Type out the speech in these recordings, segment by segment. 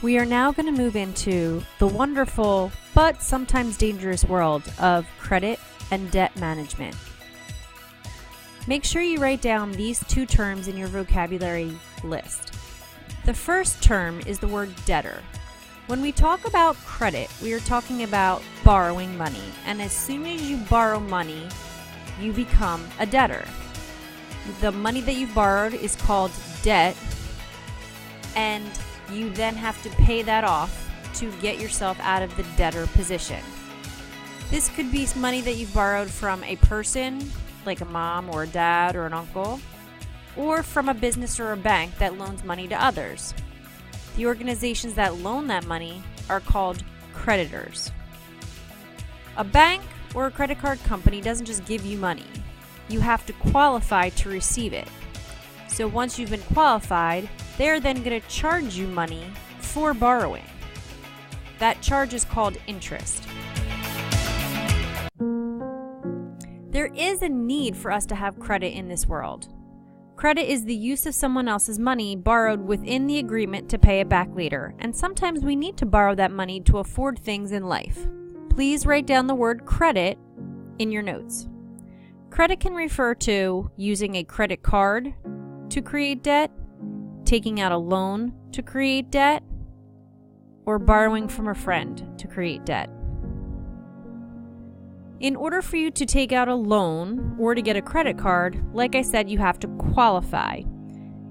We are now going to move into the wonderful but sometimes dangerous world of credit and debt management. Make sure you write down these two terms in your vocabulary list. The first term is the word debtor. When we talk about credit, we are talking about borrowing money, and as soon as you borrow money, you become a debtor. The money that you've borrowed is called debt, and you then have to pay that off to get yourself out of the debtor position. This could be money that you've borrowed from a person, like a mom or a dad or an uncle, or from a business or a bank that loans money to others. The organizations that loan that money are called creditors. A bank or a credit card company doesn't just give you money. You have to qualify to receive it. So once you've been qualified, they're then going to charge you money for borrowing. That charge is called interest. There is a need for us to have credit in this world. Credit is the use of someone else's money borrowed within the agreement to pay it back later, and sometimes we need to borrow that money to afford things in life. Please write down the word credit in your notes. Credit can refer to using a credit card to create debt, taking out a loan to create debt, or borrowing from a friend to create debt. In order for you to take out a loan or to get a credit card, like I said, you have to qualify.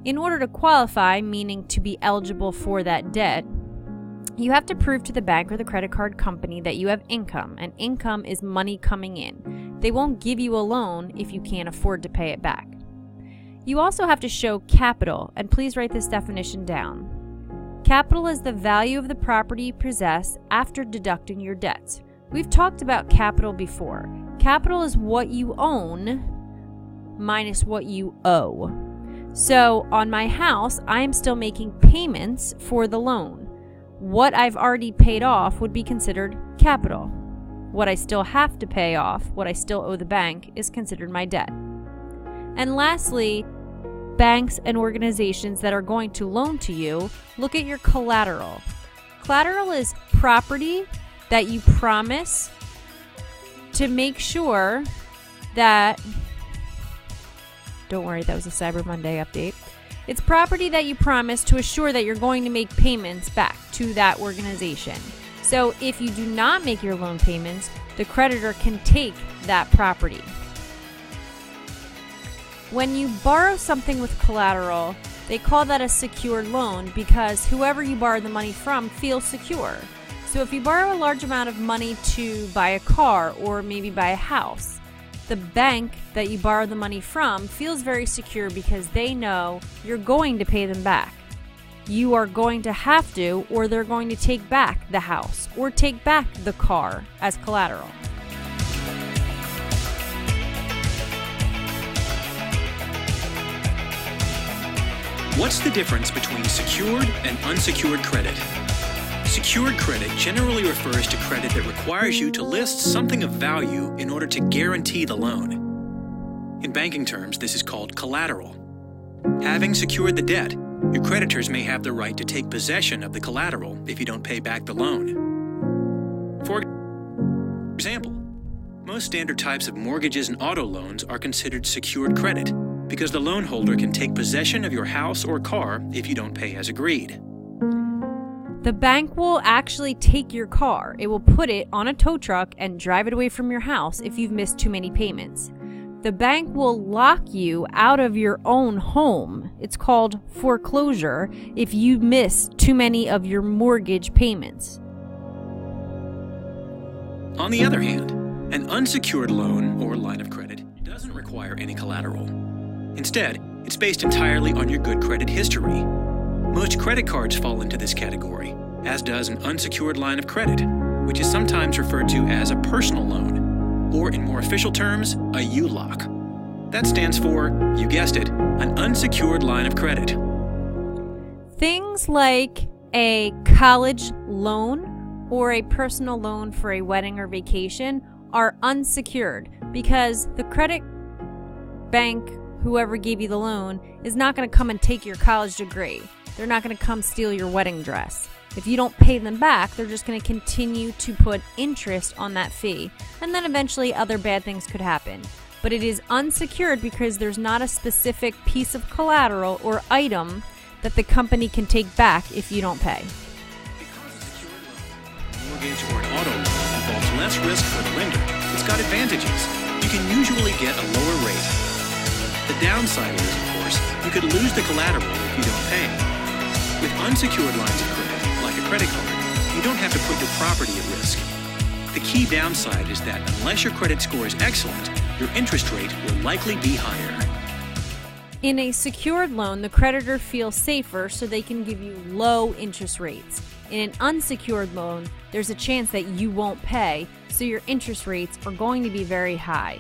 In order to qualify, meaning to be eligible for that debt, you have to prove to the bank or the credit card company that you have income, and income is money coming in. They won't give you a loan if you can't afford to pay it back. You also have to show capital, and please write this definition down. Capital is the value of the property you possess after deducting your debts. We've talked about capital before. Capital is what you own minus what you owe. So on my house, I am still making payments for the loan. What I've already paid off would be considered capital. What I still have to pay off, what I still owe the bank, is considered my debt. And lastly, banks and organizations that are going to loan to you, look at your collateral. Collateral is property that you promise to make sure that, don't worry, that was a Cyber Monday update. It's property that you promise to assure that you're going to make payments back to that organization. So if you do not make your loan payments, the creditor can take that property. When you borrow something with collateral, they call that a secured loan because whoever you borrow the money from feels secure. So if you borrow a large amount of money to buy a car or maybe buy a house, the bank that you borrow the money from feels very secure because they know you're going to pay them back. You are going to have to, or they're going to take back the house or take back the car as collateral. What's the difference between secured and unsecured credit? Secured credit generally refers to credit that requires you to list something of value in order to guarantee the loan. In banking terms, this is called collateral. Having secured the debt, your creditors may have the right to take possession of the collateral if you don't pay back the loan. For example, most standard types of mortgages and auto loans are considered secured credit because the loan holder can take possession of your house or car if you don't pay as agreed. The bank will actually take your car. It will put it on a tow truck and drive it away from your house if you've missed too many payments. The bank will lock you out of your own home. It's called foreclosure if you miss too many of your mortgage payments. On the other hand, an unsecured loan or line of credit doesn't require any collateral. Instead, it's based entirely on your good credit history. Most credit cards fall into this category, as does an unsecured line of credit, which is sometimes referred to as a personal loan, or in more official terms, a ULOC. That stands for, you guessed it, an unsecured line of credit. Things like a college loan or a personal loan for a wedding or vacation are unsecured because the credit bank, whoever gave you the loan, is not going to come and take your college degree. They're not going to come steal your wedding dress. If you don't pay them back, they're just going to continue to put interest on that fee. And then eventually other bad things could happen. But it is unsecured because there's not a specific piece of collateral or item that the company can take back if you don't pay. Because a secured loan, mortgage, or an auto loan involves less risk for the lender, it's got advantages. You can usually get a lower rate. The downside is, of course, you could lose the collateral if you don't pay. With unsecured lines of credit, like a credit card, you don't have to put your property at risk. The key downside is that unless your credit score is excellent, your interest rate will likely be higher. In a secured loan, the creditor feels safer so they can give you low interest rates. In an unsecured loan, there's a chance that you won't pay, so your interest rates are going to be very high.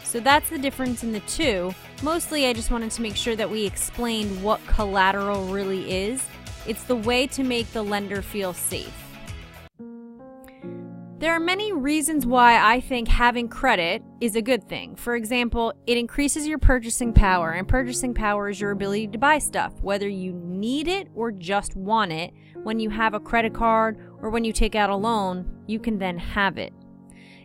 So that's the difference in the two. Mostly, I just wanted to make sure that we explained what collateral really is. It's the way to make the lender feel safe. There are many reasons why I think having credit is a good thing. For example, it increases your purchasing power, and purchasing power is your ability to buy stuff, whether you need it or just want it. When you have a credit card or when you take out a loan, you can then have it.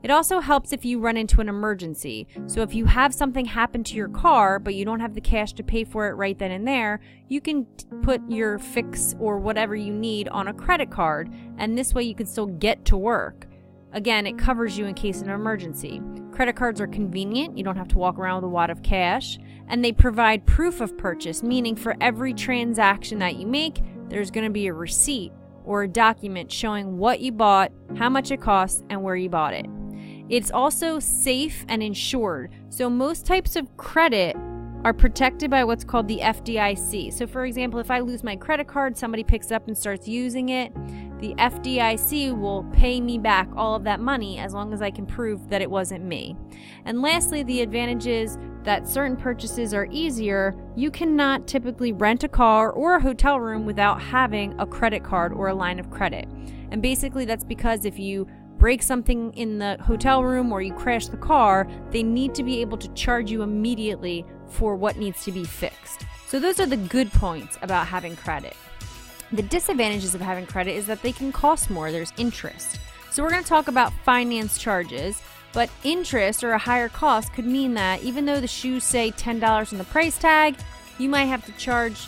It also helps if you run into an emergency. So if you have something happen to your car, but you don't have the cash to pay for it right then and there, you can put your fix or whatever you need on a credit card, and this way you can still get to work. Again, it covers you in case of an emergency. Credit cards are convenient. You don't have to walk around with a wad of cash. And they provide proof of purchase, meaning for every transaction that you make, there's going to be a receipt or a document showing what you bought, how much it costs, and where you bought it. It's also safe and insured. So most types of credit are protected by what's called the FDIC. So for example, if I lose my credit card, somebody picks it up and starts using it, the FDIC will pay me back all of that money as long as I can prove that it wasn't me. And lastly, the advantage is that certain purchases are easier. You cannot typically rent a car or a hotel room without having a credit card or a line of credit. And basically that's because if you break something in the hotel room or you crash the car, they need to be able to charge you immediately for what needs to be fixed. So those are the good points about having credit. The disadvantages of having credit is that they can cost more. There's interest. So we're going to talk about finance charges, but interest or a higher cost could mean that even though the shoes say $10 on the price tag, you might have to charge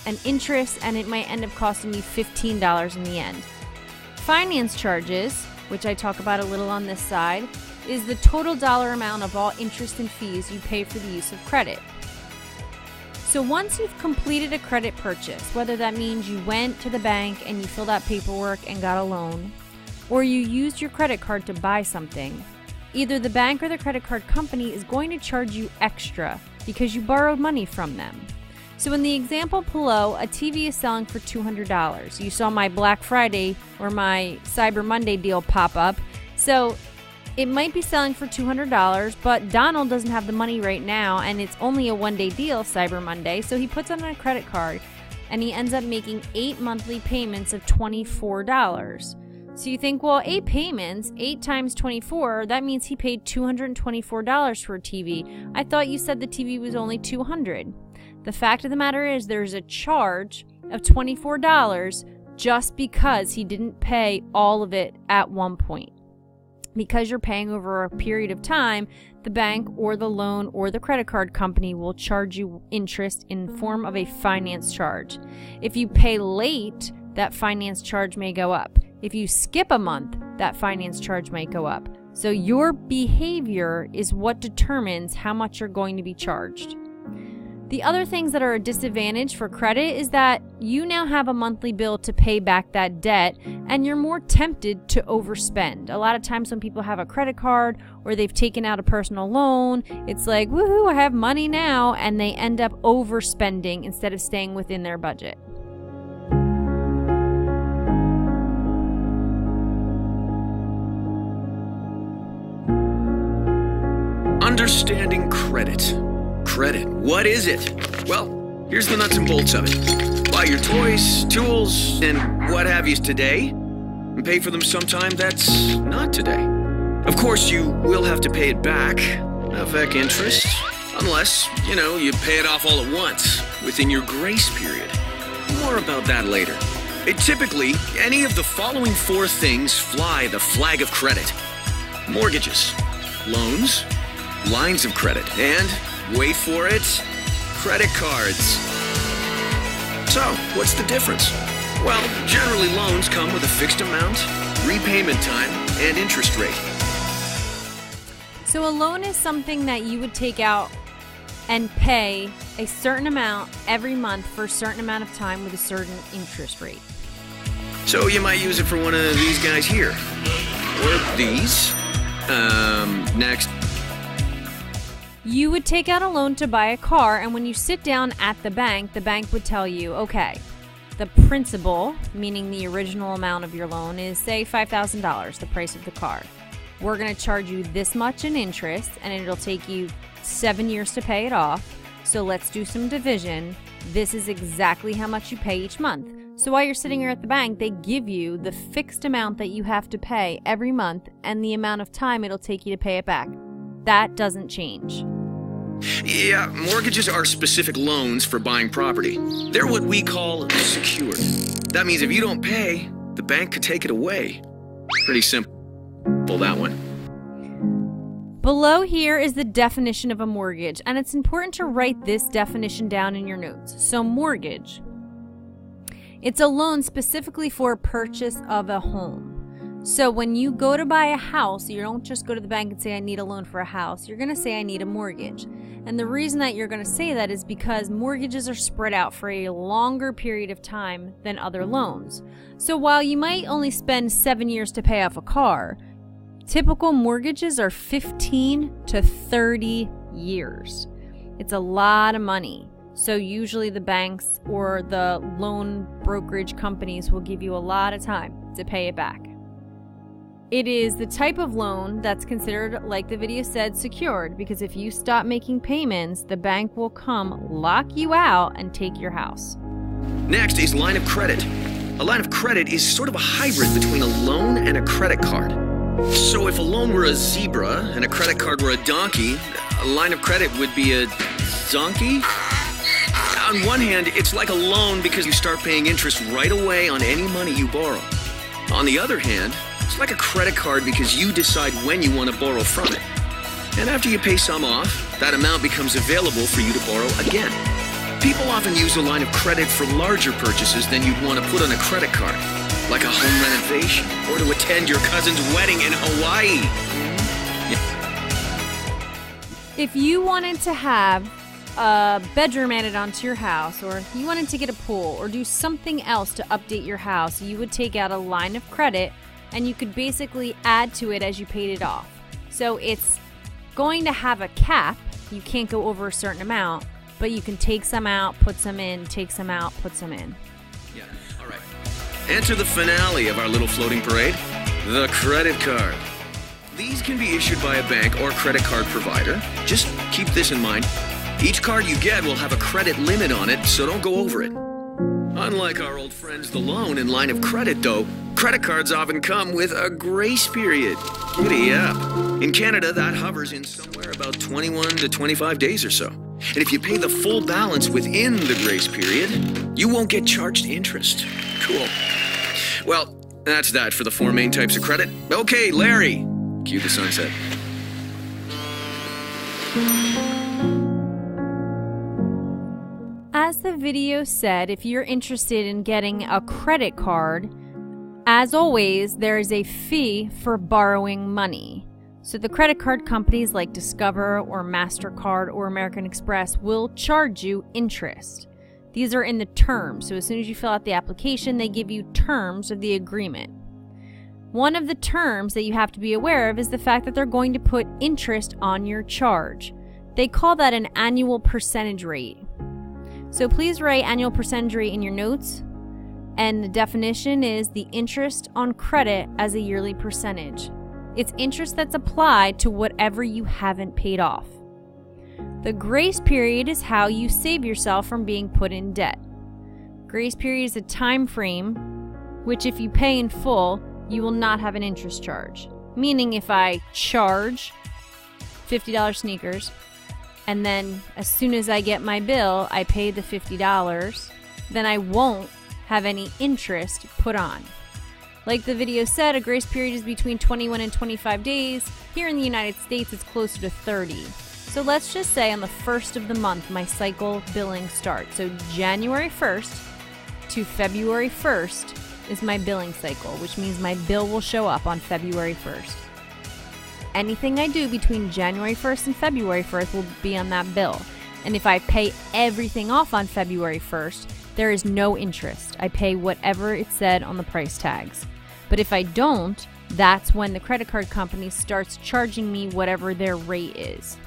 an interest and it might end up costing you $15 in the end. Finance charges, which I talk about a little on this side, is the total dollar amount of all interest and fees you pay for the use of credit. So once you've completed a credit purchase, whether that means you went to the bank and you filled out paperwork and got a loan, or you used your credit card to buy something, either the bank or the credit card company is going to charge you extra because you borrowed money from them. So in the example below, a TV is selling for $200. You saw my Black Friday or my Cyber Monday deal pop up. So it might be selling for $200, but Donald doesn't have the money right now, and it's only a one-day deal, Cyber Monday, so he puts it on a credit card, and he ends up making 8 monthly payments of $24. So you think, well, 8 payments, 8 times 24, that means he paid $224 for a TV. I thought you said the TV was only $200. The fact of the matter is there's a charge of $24 just because he didn't pay all of it at one point. Because you're paying over a period of time, the bank or the loan or the credit card company will charge you interest in the form of a finance charge. If you pay late, that finance charge may go up. If you skip a month, that finance charge might go up. So your behavior is what determines how much you're going to be charged. The other things that are a disadvantage for credit is that you now have a monthly bill to pay back that debt, and you're more tempted to overspend. A lot of times when people have a credit card or they've taken out a personal loan, it's like, woohoo, I have money now, and they end up overspending instead of staying within their budget. Understanding credit. Credit, what is it? Well, here's the nuts and bolts of it. Buy your toys, tools, and what have yous today, and pay for them sometime that's not today. Of course, you will have to pay it back, avec interest, unless, you pay it off all at once, within your grace period. More about that later. Typically, any of the following four things fly the flag of credit: mortgages, loans, lines of credit, and, wait for it, credit cards. So, what's the difference? Well, generally loans come with a fixed amount, repayment time, and interest rate. So a loan is something that you would take out and pay a certain amount every month for a certain amount of time with a certain interest rate. So you might use it for one of these guys here. Or these. Next. You would take out a loan to buy a car, and when you sit down at the bank would tell you, okay, the principal, meaning the original amount of your loan, is, say, $5,000, the price of the car. We're going to charge you this much in interest, and it'll take you 7 years to pay it off. So let's do some division. This is exactly how much you pay each month. So while you're sitting here at the bank, they give you the fixed amount that you have to pay every month and the amount of time it'll take you to pay it back. That doesn't change. Yeah, mortgages are specific loans for buying property. They're what we call secured. That means if you don't pay, the bank could take it away. Pretty simple, that one. Below here is the definition of a mortgage, and it's important to write this definition down in your notes. So mortgage, it's a loan specifically for purchase of a home. So when you go to buy a house, you don't just go to the bank and say, I need a loan for a house. You're going to say, I need a mortgage. And the reason that you're going to say that is because mortgages are spread out for a longer period of time than other loans. So while you might only spend 7 years to pay off a car, typical mortgages are 15 to 30 years. It's a lot of money. So usually the banks or the loan brokerage companies will give you a lot of time to pay it back. It is the type of loan that's considered, like the video said, secured, because if you stop making payments, the bank will come lock you out and take your house. Next is line of credit. A line of credit is sort of a hybrid between a loan and a credit card. So if a loan were a zebra and a credit card were a donkey, a line of credit would be a donkey? On one hand, it's like a loan because you start paying interest right away on any money you borrow. On the other hand, it's like a credit card because you decide when you want to borrow from it. And after you pay some off, that amount becomes available for you to borrow again. People often use a line of credit for larger purchases than you'd want to put on a credit card, like a home renovation or to attend your cousin's wedding in Hawaii. If you wanted to have a bedroom added onto your house, or you wanted to get a pool or do something else to update your house, you would take out a line of credit and you could basically add to it as you paid it off. So it's going to have a cap. You can't go over a certain amount, but you can take some out, put some in, take some out, put some in. Yeah, all right. Enter the finale of our little floating parade, the credit card. These can be issued by a bank or credit card provider. Just keep this in mind. Each card you get will have a credit limit on it, so don't go over it. Unlike our old friends, the loan and line of credit, though, credit cards often come with a grace period. Giddy up. In Canada, that hovers in somewhere about 21 to 25 days or so. And if you pay the full balance within the grace period, you won't get charged interest. Cool. Well, that's that for the four main types of credit. Okay, Larry, cue the sunset. As the video said, if you're interested in getting a credit card, as always, there is a fee for borrowing money. So the credit card companies like Discover or MasterCard or American Express will charge you interest. These are in the terms. So as soon as you fill out the application, they give you terms of the agreement. One of the terms that you have to be aware of is the fact that they're going to put interest on your charge. They call that an annual percentage rate. So please write annual percentage rate in your notes. And the definition is the interest on credit as a yearly percentage. It's interest that's applied to whatever you haven't paid off. The grace period is how you save yourself from being put in debt. Grace period is a time frame which, if you pay in full, you will not have an interest charge. Meaning if I charge $50 sneakers and then as soon as I get my bill, I pay the $50, then I won't have any interest put on. Like the video said, a grace period is between 21 and 25 days. Here in the United States, it's closer to 30. So let's just say on the first of the month, my cycle billing starts. So January 1st to February 1st is my billing cycle, which means my bill will show up on February 1st. Anything I do between January 1st and February 1st will be on that bill. And if I pay everything off on February 1st, there is no interest. I pay whatever it said on the price tags. But if I don't, that's when the credit card company starts charging me whatever their rate is.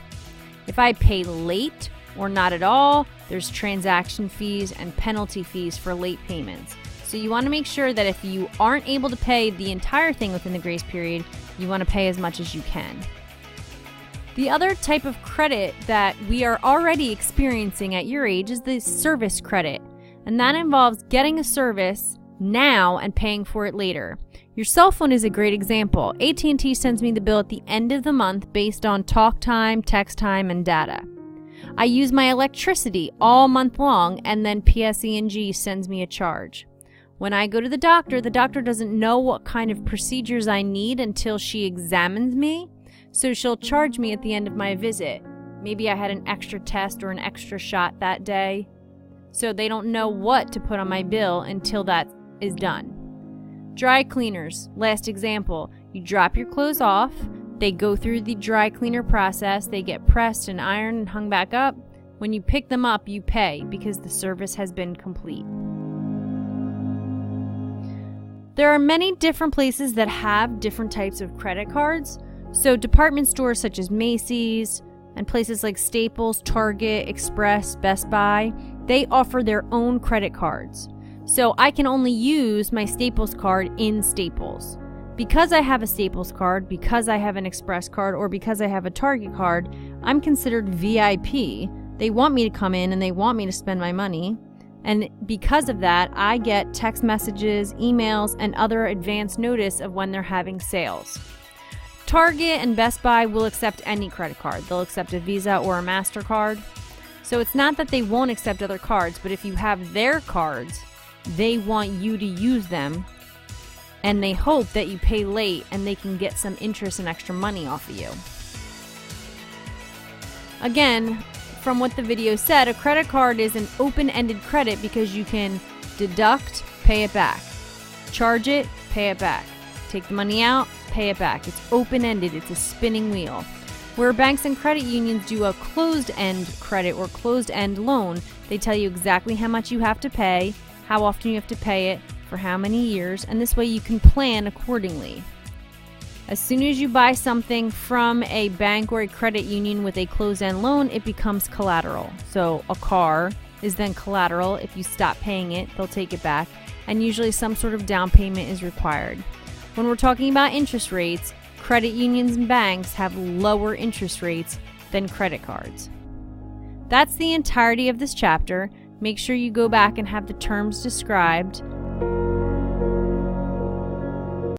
If I pay late or not at all, there's transaction fees and penalty fees for late payments. So you want to make sure that if you aren't able to pay the entire thing within the grace period, you want to pay as much as you can. The other type of credit that we are already experiencing at your age is the service credit, and that involves getting a service now and paying for it later. Your cell phone is a great example. AT&T sends me the bill at the end of the month based on talk time, text time, and data. I use my electricity all month long, and then PSE&G sends me a charge. When I go to the doctor doesn't know what kind of procedures I need until she examines me, so she'll charge me at the end of my visit. Maybe I had an extra test or an extra shot that day, so they don't know what to put on my bill until that is done. Dry cleaners, last example. You drop your clothes off, they go through the dry cleaner process, they get pressed and ironed and hung back up. When you pick them up, you pay because the service has been complete. There are many different places that have different types of credit cards. So department stores such as Macy's and places like Staples, Target, Express, Best Buy, they offer their own credit cards. So I can only use my Staples card in Staples. Because I have a Staples card, because I have an Express card, or because I have a Target card, I'm considered VIP. They want me to come in and they want me to spend my money. And because of that, I get text messages, emails, and other advance notice of when they're having sales. Target and Best Buy will accept any credit card. They'll accept a Visa or a MasterCard. So it's not that they won't accept other cards, but if you have their cards, they want you to use them, and they hope that you pay late and they can get some interest and extra money off of you. Again, from what the video said, a credit card is an open-ended credit because you can deduct, pay it back. Charge it, pay it back. Take the money out, pay it back. It's open-ended. It's a spinning wheel. Where banks and credit unions do a closed-end credit or closed-end loan, they tell you exactly how much you have to pay, how often you have to pay it, for how many years, and this way you can plan accordingly. As soon as you buy something from a bank or a credit union with a closed-end loan, it becomes collateral. So a car is then collateral. If you stop paying it, they'll take it back, and usually some sort of down payment is required. When we're talking about interest rates, credit unions and banks have lower interest rates than credit cards. That's the entirety of this chapter. Make sure you go back and have the terms described